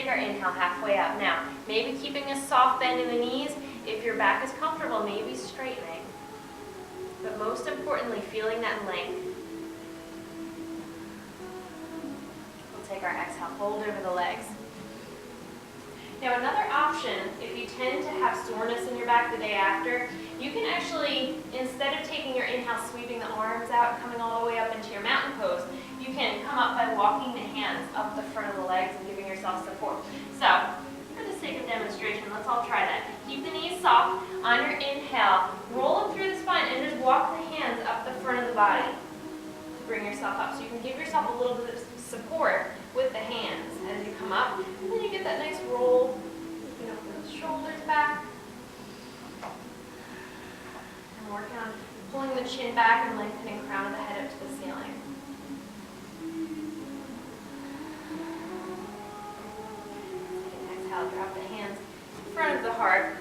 our inhale halfway up. Now, maybe keeping a soft bend in the knees. If your back is comfortable, maybe straightening. But most importantly, feeling that length. We'll take our exhale, fold over the legs. Now another option, if you tend to have soreness in your back the day after, you can actually, instead of taking your inhale, sweeping the arms out, coming all the way up into your mountain pose, you can come up by walking the hands up the front of the legs and giving yourself support. So, for the sake of demonstration, let's all try that. Keep the knees soft. On your inhale, roll up through the spine and just walk the hands up the front of the body to bring yourself up. So you can give yourself a little bit of support with the hands as you come up, and then you get that nice roll. You can open those shoulders back. And working on pulling the chin back and lengthening crown of the head up to the ceiling. Exhale, drop the hands in front of the heart.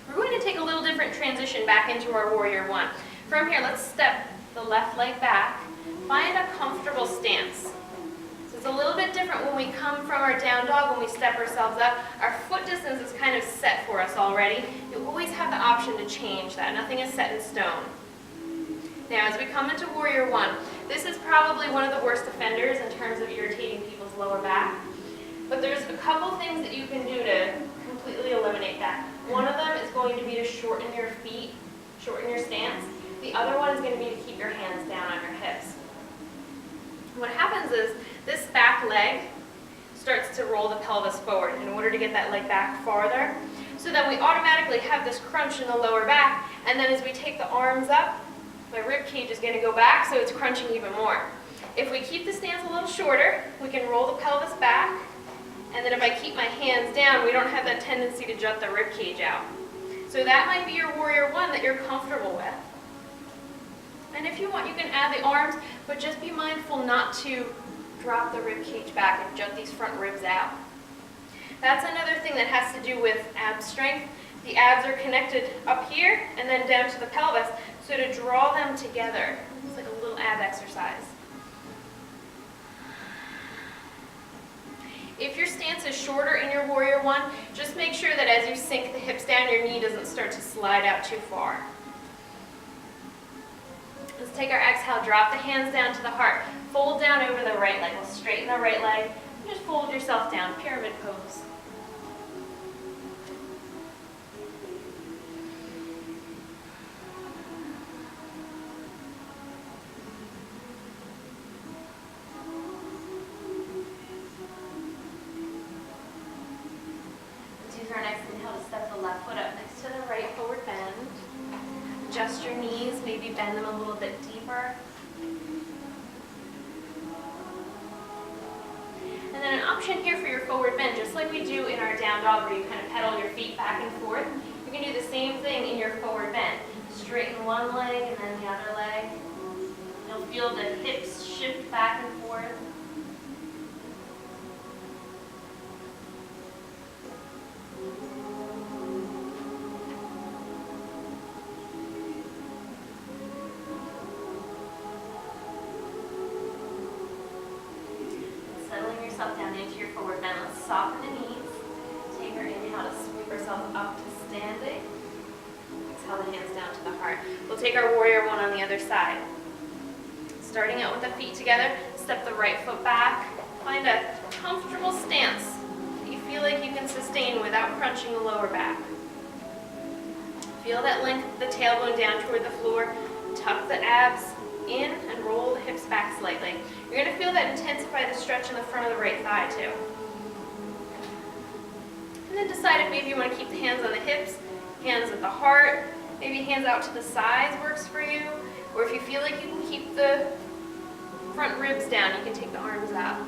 We're going to take a little different transition back into our Warrior One. From here, let's step the left leg back. Find a comfortable stance. So it's a little bit different when we come from our down dog, when we step ourselves up. Our foot distance is kind of set for us already. You always have the option to change that. Nothing is set in stone. Now, as we come into Warrior One, this is probably one of the worst offenders in terms of irritating people's lower back. But there's a couple things that you can do to completely eliminate that. One of them is going to be to shorten your feet, shorten your stance. The other one is going to be to keep your hands down on your hips. What happens is this back leg starts to roll the pelvis forward in order to get that leg back farther. So then we automatically have this crunch in the lower back, and then as we take the arms up, my rib cage is going to go back, so it's crunching even more. If we keep the stance a little shorter, we can roll the pelvis back, and then if I keep my hands down, we don't have that tendency to jut the rib cage out. So that might be your Warrior One that you're comfortable with. And if you want, you can add the arms, but just be mindful not to drop the rib cage back and jut these front ribs out. That's another thing that has to do with ab strength. The abs are connected up here and then down to the pelvis, so to draw them together, it's like a little ab exercise. If your stance is shorter in your Warrior One, just make sure that as you sink the hips down, your knee doesn't start to slide out too far. Let's take our exhale, drop the hands down to the heart. Fold down over the right leg. We'll straighten the right leg. And just fold yourself down, pyramid pose. Let's use our next inhale to step the left foot up next to the right, forward bend. Adjust your knees, maybe bend them a little bit deeper. And then an option here for your forward bend, just like we do in our down dog where you kind of pedal your feet back and forth, you can do the same thing in your forward bend. Straighten one leg and then the other leg. You'll feel the hips shift back and forth. Down into your forward bend. Let's soften the knees. Take our inhale to sweep ourselves up to standing. Exhale the hands down to the heart. We'll take our Warrior One on the other side. Starting out with the feet together, step the right foot back. Find a comfortable stance that you feel like you can sustain without crunching the lower back. Feel that length of the tailbone down toward the floor. Tuck the abs in and roll the hips back slightly. You're going to feel that intensify the stretch in the front of the right thigh too. And then decide if maybe you want to keep the hands on the hips, hands at the heart, maybe hands out to the sides works for you, or if you feel like you can keep the front ribs down, you can take the arms out.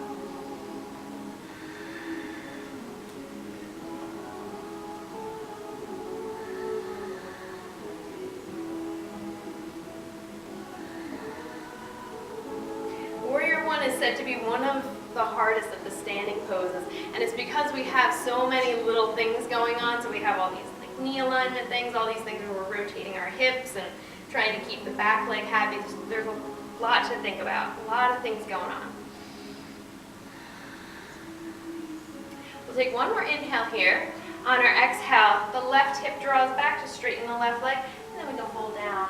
Is said to be one of the hardest of the standing poses, and it's because we have so many little things going on. So we have all these like knee alignment things, all these things where we're rotating our hips and trying to keep the back leg happy. There's a lot to think about, a lot of things going on. We'll take one more inhale here. On our exhale, the left hip draws back to straighten the left leg, and then we can fold down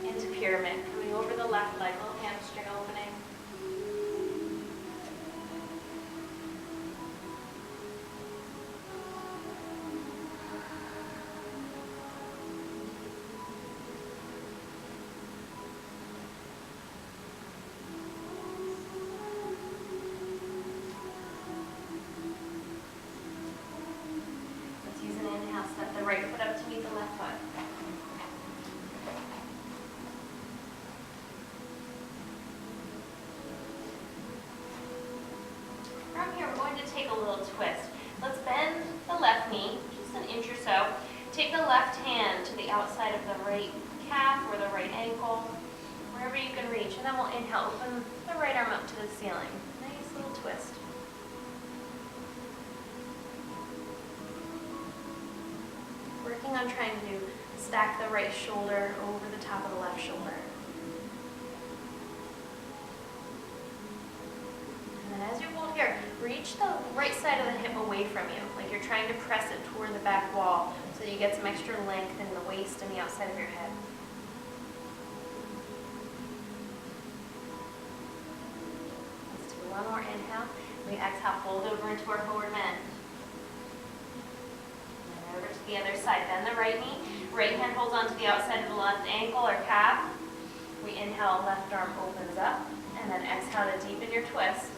into pyramid, coming over the left leg, little hamstring opening. Step the right foot up to meet the left foot. From here, we're going to take a little twist. Let's bend the left knee, just an inch or so. Take the left hand to the outside of the right calf or the right ankle, wherever you can reach. And then we'll inhale, open the right arm up to the ceiling. Nice little twist. Working on trying to stack the right shoulder over the top of the left shoulder. And then as you hold here, reach the right side of the hip away from you, like you're trying to press it toward the back wall so you get some extra length in the waist and the outside of your head. Let's do one more inhale. We exhale, fold over into our forward bend. Over to the other side. Bend the right knee. Right hand holds onto the outside of the left ankle or calf. We inhale, left arm opens up. And then exhale to deepen your twist.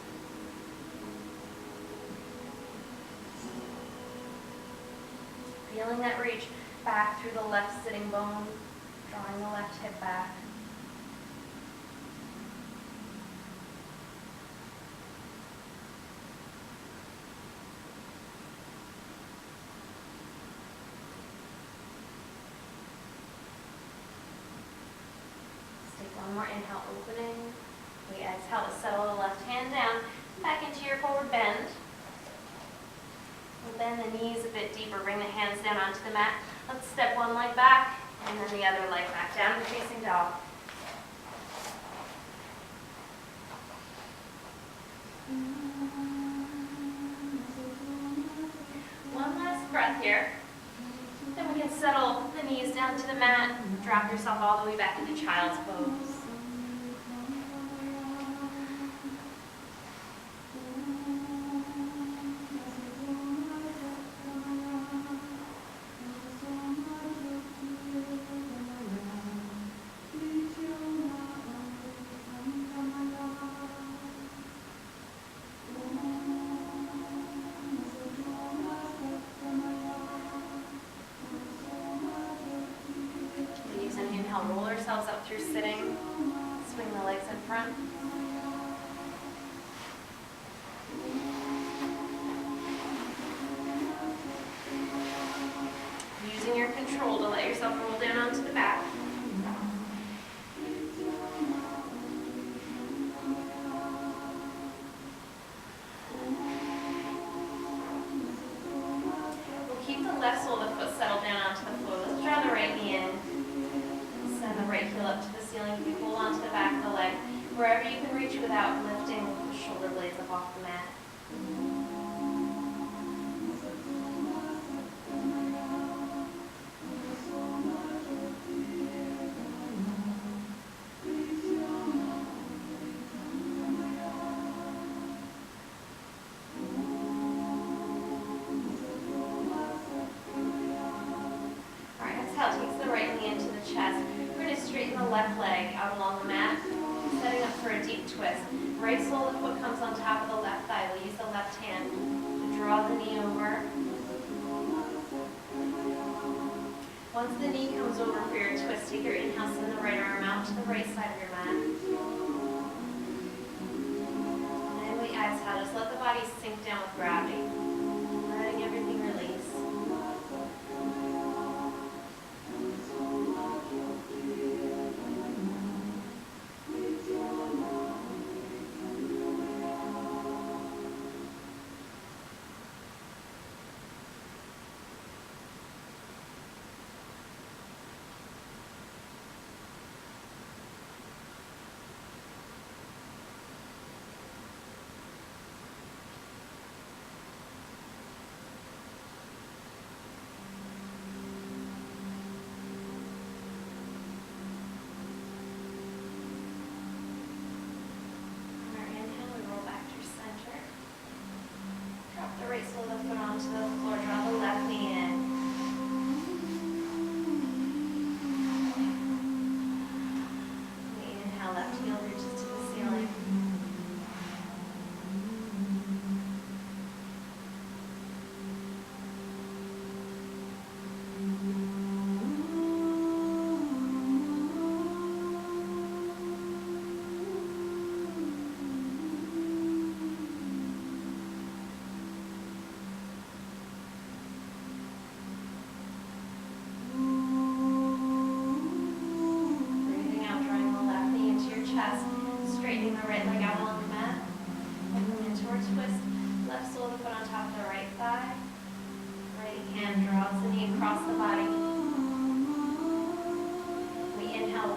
Feeling that reach back through the left sitting bone, drawing the left hip back. One more inhale, opening. We exhale to settle the left hand down, back into your forward bend. We'll bend the knees a bit deeper, bring the hands down onto the mat. Let's step one leg back, and then the other leg back down to facing dog. One last breath here. Then we can settle the knees down to the mat, drop yourself all the way back into child's pose. Roll ourselves up through sitting, swing the legs in front. Using your control to let yourself roll down onto the back. We'll keep the left sole of the foot settled down onto the floor. Let's draw the right knee in. Send the right heel up to the ceiling. You hold onto the back of the leg, wherever you can reach without lifting the shoulder blades up off the mat. All right, exhale, takes the right knee into the chest. Straighten the left leg out along the mat, setting up for a deep twist. Right sole of the foot comes on top of the left thigh. We'll use the left hand to draw the knee over. Once the knee comes over for your twist, take your inhale, send the right arm out to the right side of your mat. And we exhale, just let the body sink down with gravity, letting everything release.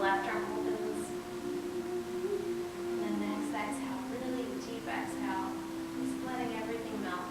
left arm opens. And then next exhale, really deep exhale. Just letting everything melt.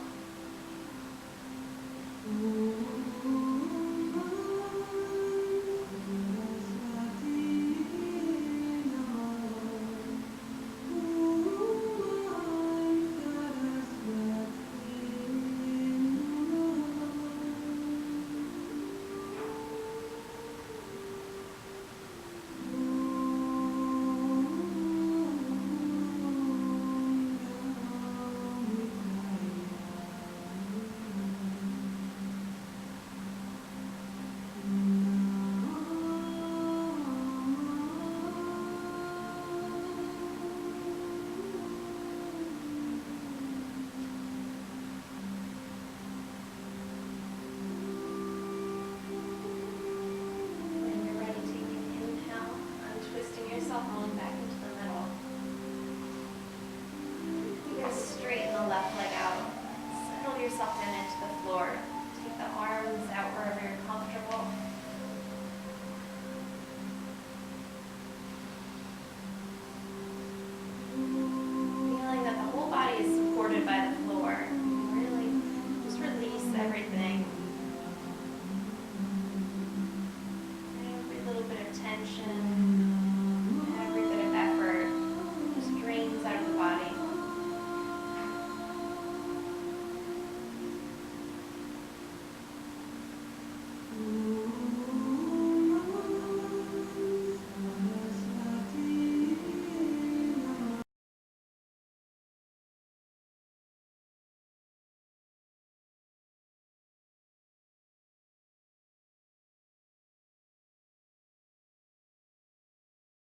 When you're ready, take an inhale, untwisting yourself, rolling